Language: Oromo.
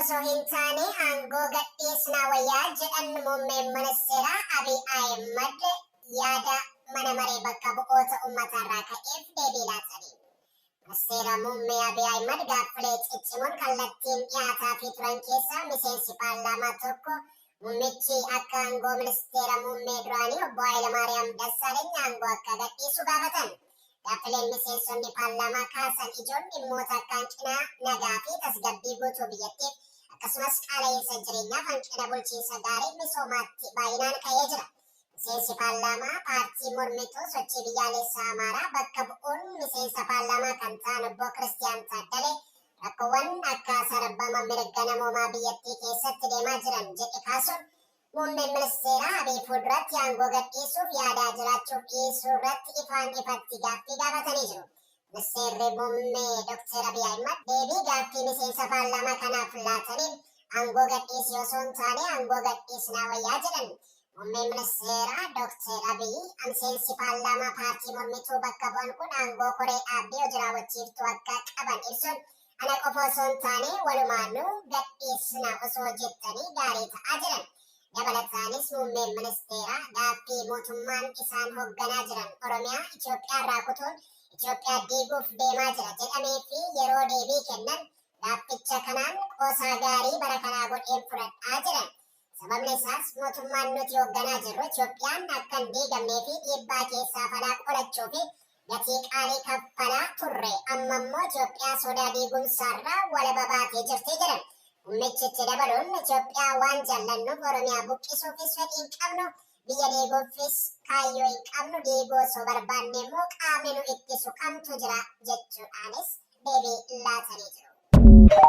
osoo hin taane aangoo gadhiisnaa wayyaa jedhan muummeen ministeeraa Abiy Ahimad yaada mana maree bakka bu'oota uummatarraa ka'eef deebii laatanii. Ministeera muummee Abiy Ahimad gaaffilee ciccimoon kallattiin dhiyaataafii turan keessaa miseensi paarlaamaa tokko muummichi akka aangoo ministeera muummee duraanii obbo Hayilamaariyaam Dassaaleny aangoo akka gadhiisu gaafatan. Gaaffileen miseensonni paarlaamaa kaasan ijoon dhimmoota akka hanqina nagaa fi tasgabbii guutuu biyyattiif akkasumas qaala'insa jireenyaaf hanqina bulchiinsa gaarii misoomaatti baay'inaan ka'ee jira. Miseensi paarlaamaa paartii mormituu sochii biyyaalessaa Amaaraa bakka bu'uun miseensa paarlaamaa kan ta'an obbo Kiristiyaan Taaddalee rakkoowwan akka sarbama mirga namoomaa biyyattii keessatti deemaa jiran jedhe kaasuun muummeen ministeeraa Abiy fuulduratti aangoo gadhiisuuf yaadaa jiraachuuf dhiisuu irratti ifaan ifatti gaaffii gaafatanii jiru. Ministeerri muummee Dr. Abiy Ahimad deebii gaaffii miseensa paarlaamaa kanaaf laataniin aangoo gadhiisuu osoo hin taane aangoo gadhiisnaa wayyaa jedhan. Muummeen ministeeraa Dr. Abiy miseensi paarlaamaa paartii mormituu bakka bu'an kun aangoo koree dhaabbii hojii raawwachiiftuu akka qaban ibsuun ana qofa osoo hin taane walumaanuu gadhiisna osoo jettanii gaarii ta'aa jiran. Dabalataanis muummeen ministeeraa gaaffii mootummaan isaan hoogganaa jiran Oromiyaa Itoophiyaa irraa kutuun Itoophiyaa diiguuf deemaa jira jedhamee fi yeroo deebii kennan gaafficha kanaan qoosaa gaarii bara kanaa godheen fudhadhaa jiran. Sababni isaas mootummaan nuti hoogganaa jirru Itoophiyaan akka hin diigamnee fi dhiibbaa keessaa falaa qolachuu fi gatii qaalii kaffalaa turre amma immoo Itoophiyaa sodaa diigumsaarraa walaba baatee jirti jedhan. Muummichichi dabaluun Itoophiyaa waan jaallannuuf Oromiyaa buqqisuufis fedhii hin qabnu biyya diiguufis kaayyoo hin qabnu diiguu osoo barbaanne immoo qaamni nu ittisu kamtu jira jechuudhaanis deebii laatanii jiru.